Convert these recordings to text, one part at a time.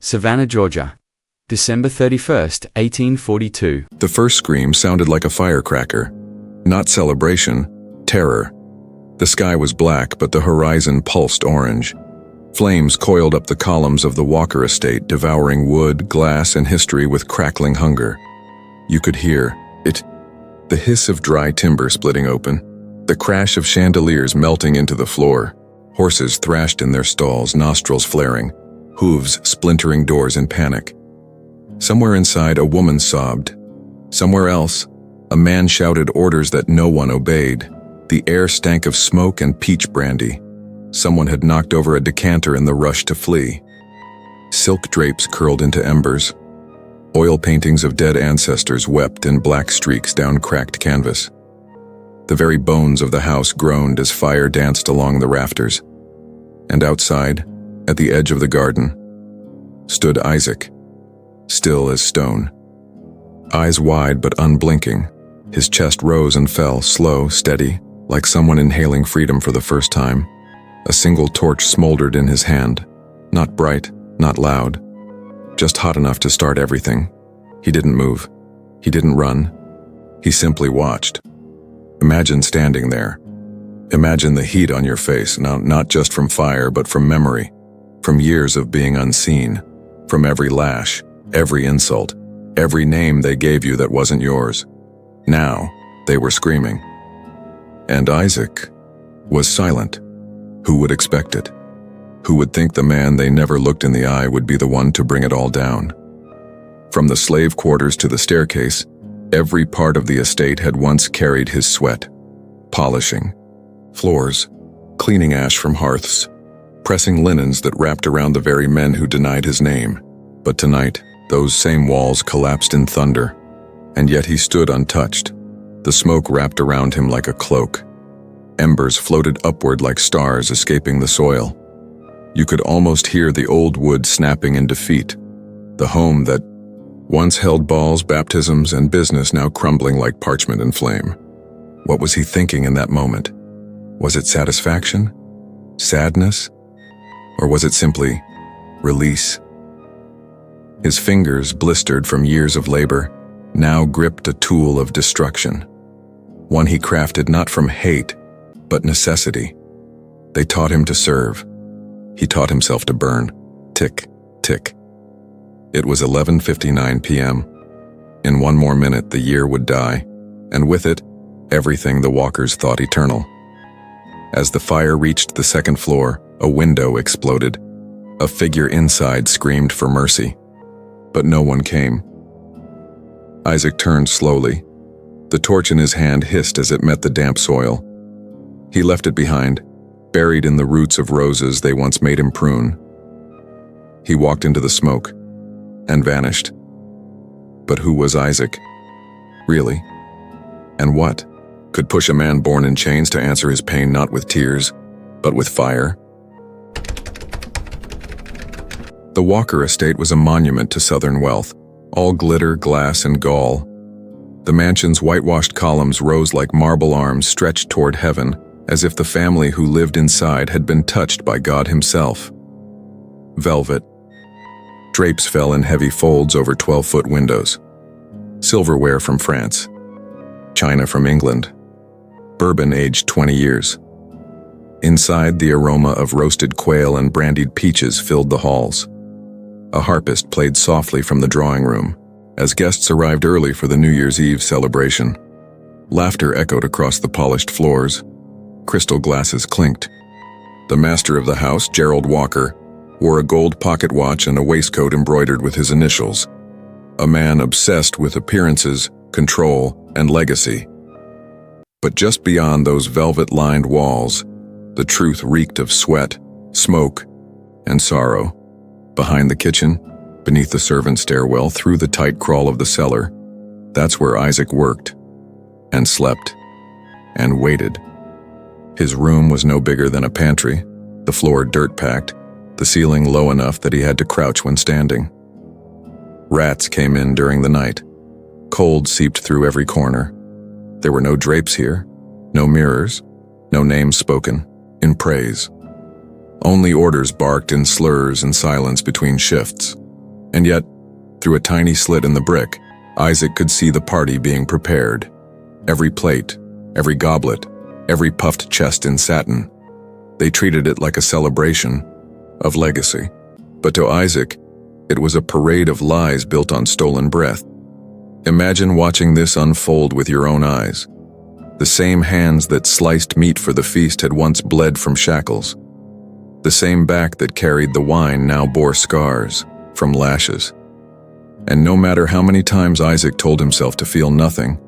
Savannah, Georgia. December 31st, 1842. The first scream sounded like a firecracker. Not celebration, terror. The sky was black, but the horizon pulsed orange. Flames coiled up the columns of the Walker estate, devouring wood, glass, and history with crackling hunger. You could hear it, the hiss of dry timber splitting open, the crash of chandeliers melting into the floor, horses thrashed in their stalls, nostrils flaring, hooves splintering doors in panic. Somewhere inside, a woman sobbed. Somewhere else, a man shouted orders that no one obeyed. The air stank of smoke and peach brandy. Someone had knocked over a decanter in the rush to flee. Silk drapes curled into embers. Oil paintings of dead ancestors wept in black streaks down cracked canvas. The very bones of the house groaned as fire danced along the rafters. And outside, at the edge of the garden, stood Isaac, still as stone. Eyes wide but unblinking, his chest rose and fell, slow, steady, like someone inhaling freedom for the first time. A single torch smoldered in his hand, not bright, not loud, just hot enough to start everything. He didn't move. He didn't run. He simply watched. Imagine standing there. Imagine the heat on your face, now not just from fire, but from memory, from years of being unseen, from every lash, every insult, every name they gave you that wasn't yours. Now, they were screaming. And Isaac was silent. Who would expect it? Who would think the man they never looked in the eye would be the one to bring it all down? From the slave quarters to the staircase, every part of the estate had once carried his sweat. Polishing floors, cleaning ash from hearths, pressing linens that wrapped around the very men who denied his name. But tonight, those same walls collapsed in thunder, and yet he stood untouched. The smoke wrapped around him like a cloak. Embers floated upward like stars escaping the soil. You could almost hear the old wood snapping in defeat. The home that once held balls, baptisms, and business now crumbling like parchment in flame. What was he thinking in that moment? Was it satisfaction? Sadness? Or was it simply release? His fingers, blistered from years of labor, now gripped a tool of destruction. One he crafted not from hate, but necessity. They taught him to serve. He taught himself to burn. Tick, tick. It was 11:59 p.m. In one more minute, the year would die, and with it, everything the Walkers thought eternal. As the fire reached the second floor, a window exploded. A figure inside screamed for mercy, but no one came. Isaac turned slowly. The torch in his hand hissed as it met the damp soil. He left it behind, buried in the roots of roses they once made him prune. He walked into the smoke and vanished. But who was Isaac? Really? And what could push a man born in chains to answer his pain not with tears, but with fire? The Walker estate was a monument to Southern wealth, all glitter, glass, and gall. The mansion's whitewashed columns rose like marble arms stretched toward heaven, as if the family who lived inside had been touched by God himself. Velvet. Drapes fell in heavy folds over 12-foot windows. Silverware from France. China from England. Bourbon aged 20 years. Inside, the aroma of roasted quail and brandied peaches filled the halls. A harpist played softly from the drawing room, as guests arrived early for the New Year's Eve celebration. Laughter echoed across the polished floors. Crystal glasses clinked. The master of the house, Gerald Walker, wore a gold pocket watch and a waistcoat embroidered with his initials. A man obsessed with appearances, control, and legacy. But just beyond those velvet-lined walls, the truth reeked of sweat, smoke, and sorrow. Behind the kitchen, beneath the servant stairwell, through the tight crawl of the cellar, that's where Isaac worked, and slept, and waited. His room was no bigger than a pantry, the floor dirt-packed, the ceiling low enough that he had to crouch when standing. Rats came in during the night. Cold seeped through every corner. There were no drapes here, no mirrors, no names spoken in praise. Only orders barked in slurs and silence between shifts. And yet, through a tiny slit in the brick, Isaac could see the party being prepared. Every plate, every goblet, every puffed chest in satin. They treated it like a celebration of legacy. But to Isaac, it was a parade of lies built on stolen breath. Imagine watching this unfold with your own eyes. The same hands that sliced meat for the feast had once bled from shackles. The same back that carried the wine now bore scars from lashes. And no matter how many times Isaac told himself to feel nothing,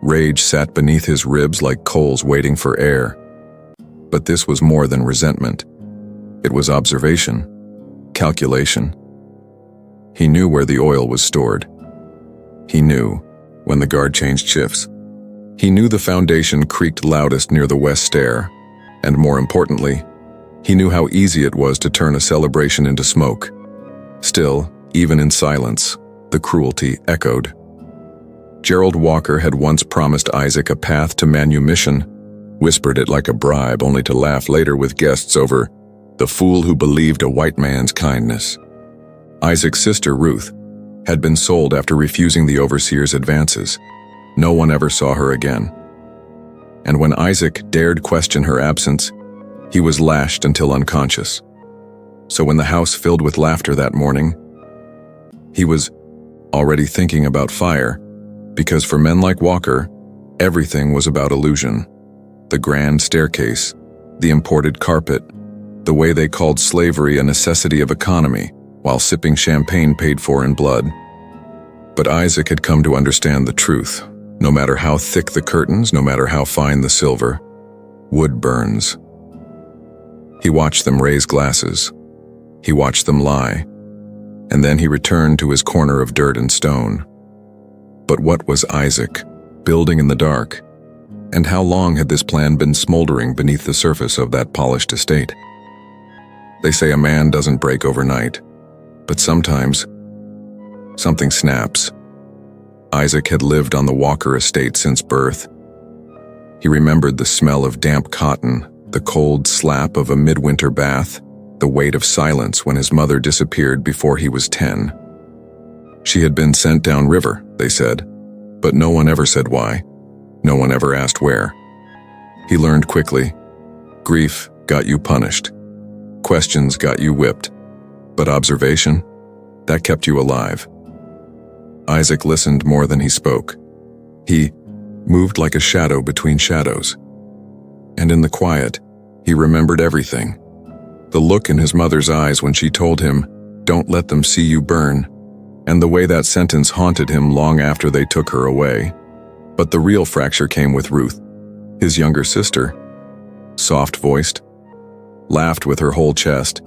rage sat beneath his ribs like coals waiting for air. But this was more than resentment. It was observation, calculation. He knew where the oil was stored. He knew when the guard changed shifts. He knew the foundation creaked loudest near the west stair, and more importantly, he knew how easy it was to turn a celebration into smoke. Still, even in silence, the cruelty echoed. Gerald Walker had once promised Isaac a path to manumission, whispered it like a bribe only to laugh later with guests over the fool who believed a white man's kindness. Isaac's sister, Ruth, had been sold after refusing the overseer's advances. No one ever saw her again. And when Isaac dared question her absence, he was lashed until unconscious. So when the house filled with laughter that morning, he was already thinking about fire, because for men like Walker, everything was about illusion. The grand staircase, the imported carpet, the way they called slavery a necessity of economy, while sipping champagne paid for in blood. But Isaac had come to understand the truth. No matter how thick the curtains, no matter how fine the silver, wood burns. He watched them raise glasses. He watched them lie. And then he returned to his corner of dirt and stone. But what was Isaac, building in the dark? And how long had this plan been smoldering beneath the surface of that polished estate? They say a man doesn't break overnight, but sometimes something snaps. Isaac had lived on the Walker estate since birth. He remembered the smell of damp cotton, the cold slap of a midwinter bath, the weight of silence when his mother disappeared before he was 10. She had been sent downriver, they said, but no one ever said why. No one ever asked where. He learned quickly. Grief got you punished. Questions got you whipped. But observation, that kept you alive. Isaac listened more than he spoke. He moved like a shadow between shadows. And in the quiet, he remembered everything. The look in his mother's eyes when she told him, "Don't let them see you burn," and the way that sentence haunted him long after they took her away. But the real fracture came with Ruth, his younger sister. Soft-voiced, laughed with her whole chest.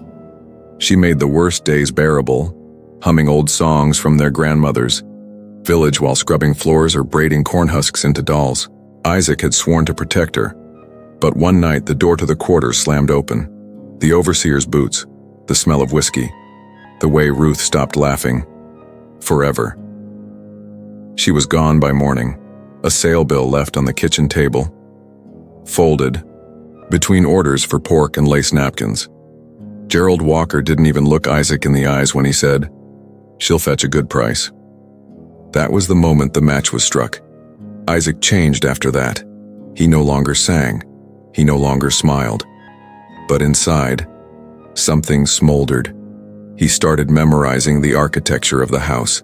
She made the worst days bearable, humming old songs from their grandmother's village while scrubbing floors or braiding corn husks into dolls. Isaac had sworn to protect her, but one night the door to the quarters slammed open. The overseer's boots, the smell of whiskey, the way Ruth stopped laughing. Forever. She was gone by morning, a sale bill left on the kitchen table, folded, between orders for pork and lace napkins. Gerald Walker didn't even look Isaac in the eyes when he said, "She'll fetch a good price." That was the moment the match was struck. Isaac changed after that. He no longer sang. He no longer smiled. But inside, something smoldered. He started memorizing the architecture of the house,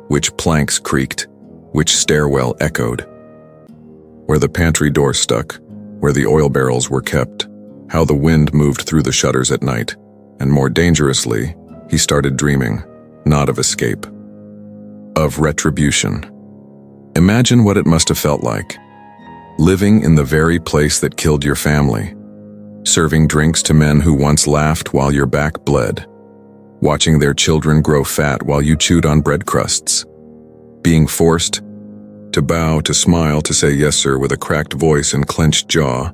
which planks creaked, which stairwell echoed, where the pantry door stuck, where the oil barrels were kept, how the wind moved through the shutters at night, and more dangerously, he started dreaming, not of escape, of retribution. Imagine what it must have felt like, living in the very place that killed your family, serving drinks to men who once laughed while your back bled, watching their children grow fat while you chewed on bread crusts, being forced to bow, to smile, to say yes sir with a cracked voice and clenched jaw,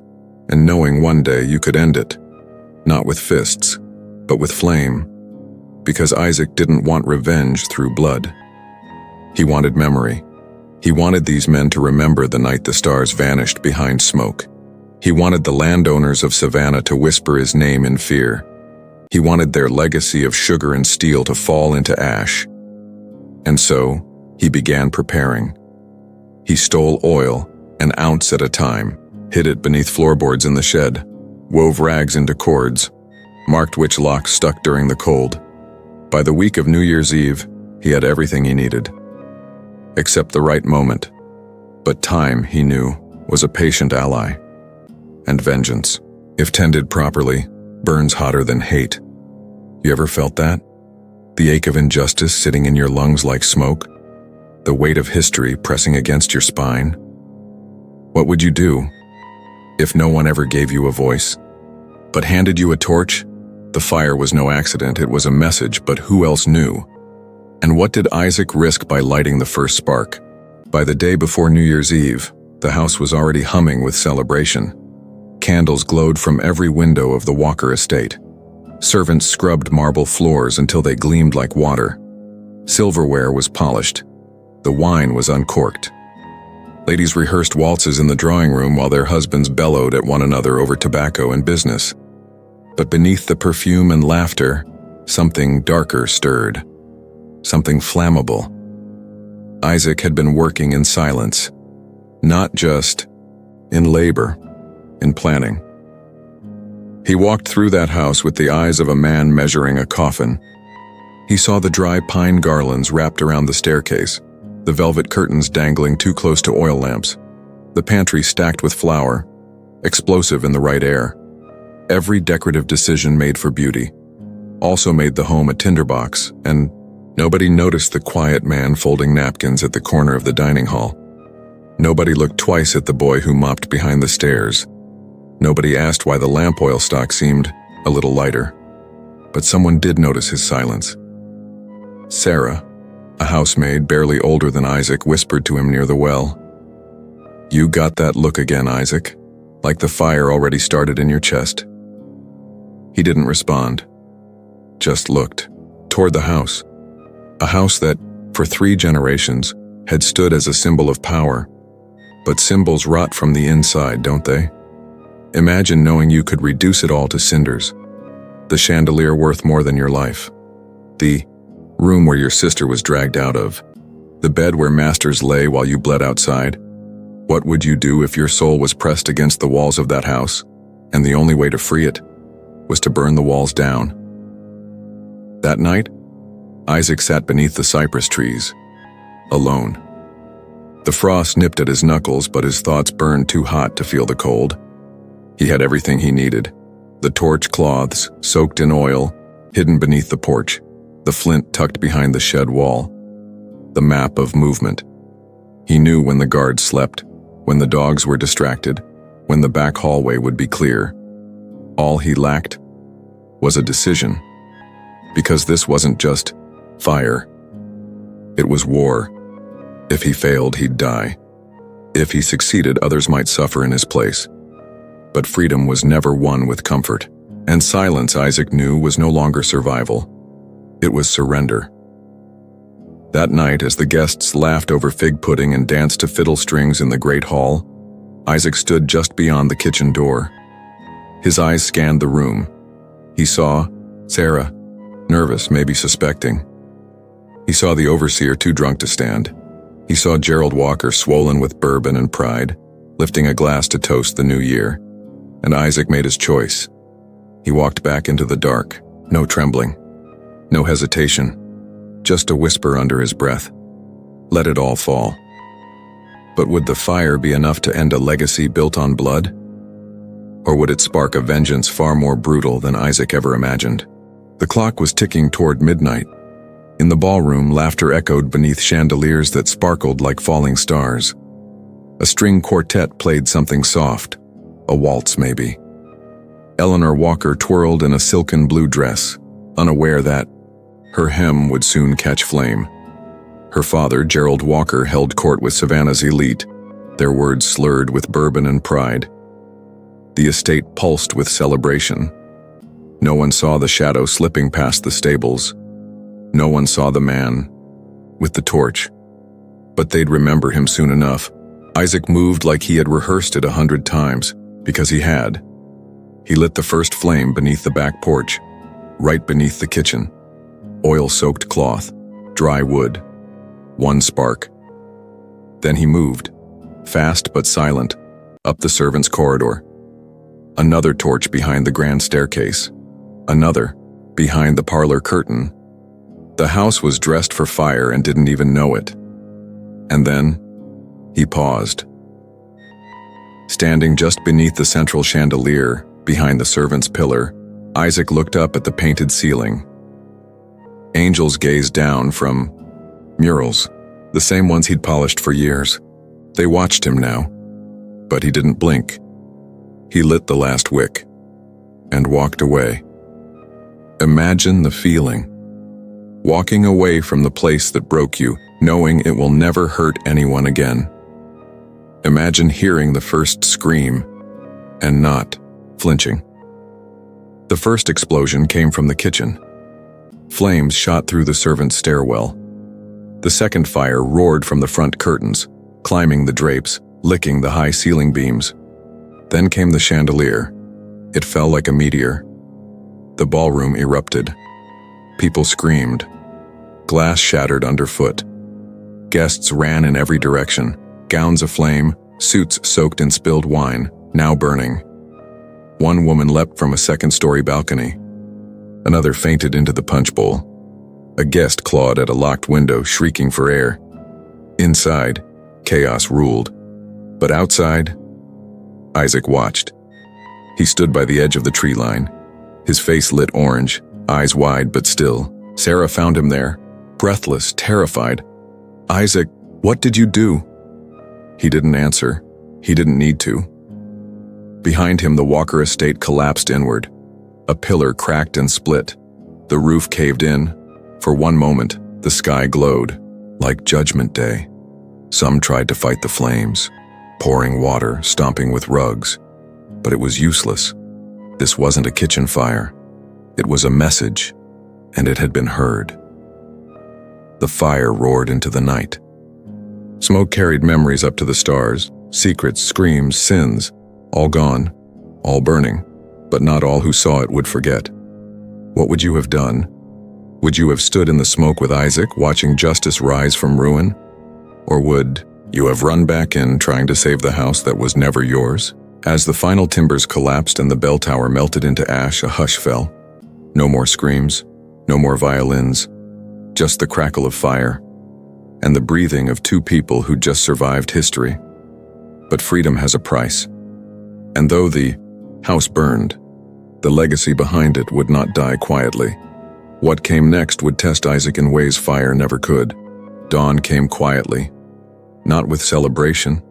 and knowing one day you could end it, not with fists, but with flame, because Isaac didn't want revenge through blood. He wanted memory. He wanted these men to remember the night the stars vanished behind smoke. He wanted the landowners of Savannah to whisper his name in fear. He wanted their legacy of sugar and steel to fall into ash. And so, he began preparing. He stole oil, an ounce at a time, hid it beneath floorboards in the shed, wove rags into cords, marked which locks stuck during the cold. By the week of New Year's Eve, he had everything he needed. Except the right moment. But time, he knew, was a patient ally. And vengeance, if tended properly, burns hotter than hate. You ever felt that? The ache of injustice sitting in your lungs like smoke? The weight of history pressing against your spine? What would you do if no one ever gave you a voice, but handed you a torch? The fire was no accident, it was a message, but who else knew? And what did Isaac risk by lighting the first spark? By the day before New Year's Eve, the house was already humming with celebration. Candles glowed from every window of the Walker estate. Servants scrubbed marble floors until they gleamed like water. Silverware was polished. The wine was uncorked. Ladies rehearsed waltzes in the drawing room while their husbands bellowed at one another over tobacco and business. But beneath the perfume and laughter, something darker stirred. Something flammable. Isaac had been working in silence. Not just in labor, in planning. He walked through that house with the eyes of a man measuring a coffin. He saw the dry pine garlands wrapped around the staircase, the velvet curtains dangling too close to oil lamps, the pantry stacked with flour, explosive in the right air. Every decorative decision made for beauty also made the home a tinderbox, and nobody noticed the quiet man folding napkins at the corner of the dining hall. Nobody looked twice at the boy who mopped behind the stairs. Nobody asked why the lamp oil stock seemed a little lighter. But someone did notice his silence. Sarah, a housemaid barely older than Isaac, whispered to him near the well. "You got that look again, Isaac, like the fire already started in your chest." He didn't respond, just looked toward the house. A house that, for 3 generations, had stood as a symbol of power. But symbols rot from the inside, don't they? Imagine knowing you could reduce it all to cinders. The chandelier worth more than your life. The room where your sister was dragged out of. The bed where masters lay while you bled outside. What would you do if your soul was pressed against the walls of that house, and the only way to free it was to burn the walls down? That night, Isaac sat beneath the cypress trees, alone. The frost nipped at his knuckles, but his thoughts burned too hot to feel the cold. He had everything he needed. The torch cloths, soaked in oil, hidden beneath the porch. The flint tucked behind the shed wall. The map of movement. He knew when the guards slept, when the dogs were distracted, when the back hallway would be clear. All he lacked was a decision. Because this wasn't just fire. It was war. If he failed, he'd die. If he succeeded, others might suffer in his place. But freedom was never won with comfort, and silence, Isaac knew, was no longer survival. It was surrender. That night, as the guests laughed over fig pudding and danced to fiddle strings in the great hall, Isaac stood just beyond the kitchen door. His eyes scanned the room. He saw Sarah, nervous, maybe suspecting. He saw the overseer too drunk to stand. He saw Gerald Walker, swollen with bourbon and pride, lifting a glass to toast the new year. And Isaac made his choice. He walked back into the dark, no trembling, no hesitation, just a whisper under his breath. Let it all fall. But would the fire be enough to end a legacy built on blood? Or would it spark a vengeance far more brutal than Isaac ever imagined? The clock was ticking toward midnight. In the ballroom, laughter echoed beneath chandeliers that sparkled like falling stars. A string quartet played something soft, a waltz maybe. Eleanor Walker twirled in a silken blue dress, unaware that her hem would soon catch flame. Her father, Gerald Walker, held court with Savannah's elite, their words slurred with bourbon and pride. The estate pulsed with celebration. No one saw the shadow slipping past the stables. No one saw the man with the torch. But they'd remember him soon enough. Isaac moved like he had rehearsed it 100 times, because he had. He lit the first flame beneath the back porch. right beneath the kitchen. Oil-soaked cloth, dry wood, one spark. Then he moved, fast but silent, up the servants' corridor. Another torch behind the grand staircase. Another, behind the parlor curtain. The house was dressed for fire and didn't even know it. And then, he paused. Standing just beneath the central chandelier, behind the servant's pillar, Isaac looked up at the painted ceiling. Angels gazed down from murals, the same ones he'd polished for years. They watched him now, but he didn't blink. He lit the last wick and walked away. Imagine the feeling. Walking away from the place that broke you, knowing it will never hurt anyone again. Imagine hearing the first scream and not flinching. The first explosion came from the kitchen. Flames shot through the servants' stairwell. The second fire roared from the front curtains, climbing the drapes, licking the high ceiling beams. Then came the chandelier. It fell like a meteor. The ballroom erupted. People screamed. Glass shattered underfoot. Guests ran in every direction, gowns aflame, suits soaked in spilled wine, now burning. One woman leapt from a second-story balcony. Another fainted into the punch bowl. A guest clawed at a locked window, shrieking for air. Inside, chaos ruled. But outside, Isaac watched. He stood by the edge of the tree line, his face lit orange, eyes wide but still. Sarah found him there, breathless, terrified. "Isaac, what did you do?" He didn't answer. He didn't need to. Behind him, the Walker estate collapsed inward. A pillar cracked and split. The roof caved in. For one moment, the sky glowed, like Judgment Day. Some tried to fight the flames, pouring water, stomping with rugs. But it was useless. This wasn't a kitchen fire. It was a message, and it had been heard. The fire roared into the night. Smoke carried memories up to the stars, secrets, screams, sins, all gone, all burning, but not all who saw it would forget. What would you have done? Would you have stood in the smoke with Isaac, watching justice rise from ruin? Or would you have run back in, trying to save the house that was never yours? As the final timbers collapsed and the bell tower melted into ash, a hush fell. No more screams, no more violins, just the crackle of fire, and the breathing of two people who'd just survived history. But freedom has a price. And though the house burned, the legacy behind it would not die quietly. What came next would test Isaac in ways fire never could. Dawn came quietly, not with celebration,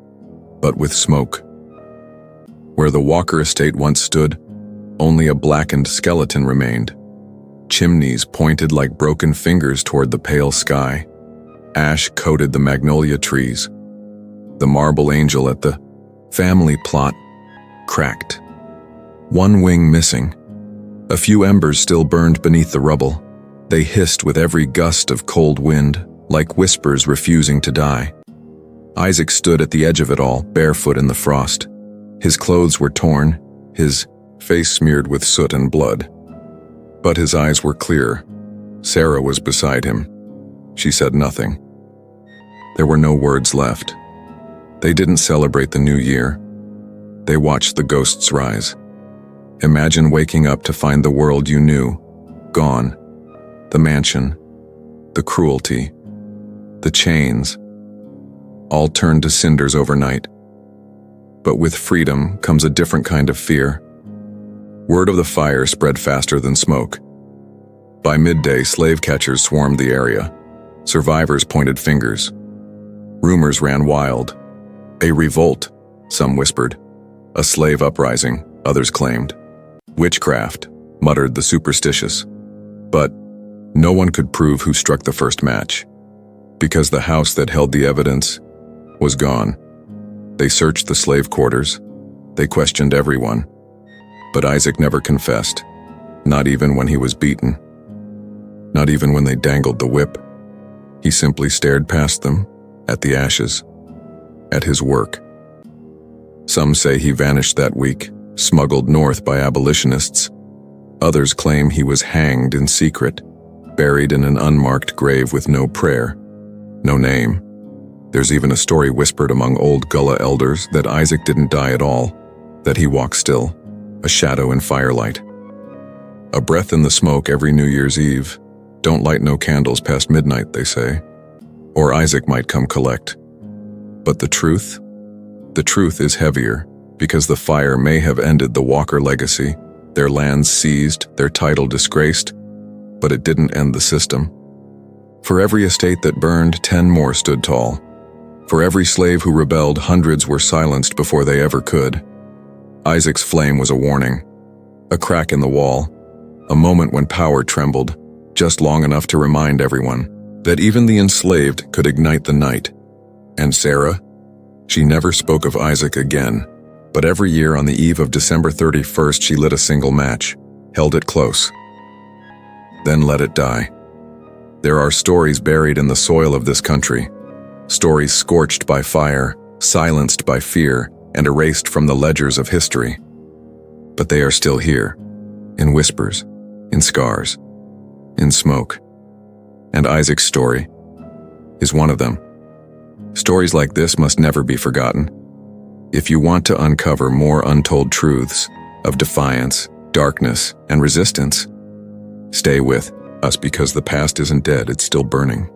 but with smoke. Where the Walker estate once stood, only a blackened skeleton remained. Chimneys pointed like broken fingers toward the pale sky. Ash coated the magnolia trees. The marble angel at the family plot cracked. One wing missing. A few embers still burned beneath the rubble. They hissed with every gust of cold wind, like whispers refusing to die. Isaac stood at the edge of it all, barefoot in the frost. His clothes were torn, his face smeared with soot and blood. But his eyes were clear. Sarah was beside him. She said nothing. There were no words left. They didn't celebrate the new year. They watched the ghosts rise. Imagine waking up to find the world you knew gone. The mansion, the cruelty, the chains, all turned to cinders overnight. But with freedom comes a different kind of fear. Word of the fire spread faster than smoke. By midday, slave catchers swarmed the area. Survivors pointed fingers. Rumors ran wild. A revolt, some whispered. A slave uprising, others claimed. Witchcraft, muttered the superstitious. But no one could prove who struck the first match, because the house that held the evidence was gone. They searched the slave quarters. They questioned everyone. But Isaac never confessed, not even when he was beaten. Not even when they dangled the whip. He simply stared past them, at the ashes, at his work. Some say he vanished that week, smuggled north by abolitionists. Others claim he was hanged in secret, buried in an unmarked grave with no prayer, no name. There's even a story whispered among old Gullah elders that Isaac didn't die at all, that he walked still, a shadow in firelight. A breath in the smoke every New Year's Eve. Don't light no candles past midnight, they say. Or Isaac might come collect. But the truth? The truth is heavier, because the fire may have ended the Walker legacy, their lands seized, their title disgraced, but it didn't end the system. For every estate that burned, 10 more stood tall. For every slave who rebelled, hundreds were silenced before they ever could. Isaac's flame was a warning, a crack in the wall, a moment when power trembled, just long enough to remind everyone that even the enslaved could ignite the night. And Sarah? She never spoke of Isaac again, but every year on the eve of December 31st she lit a single match, held it close, then let it die. There are stories buried in the soil of this country, stories scorched by fire, silenced by fear, and erased from the ledgers of history. But they are still here, in whispers, in scars, in smoke. And Isaac's story is one of them. Stories like this must never be forgotten. If you want to uncover more untold truths of defiance, darkness, and resistance, stay with us because the past isn't dead, it's still burning.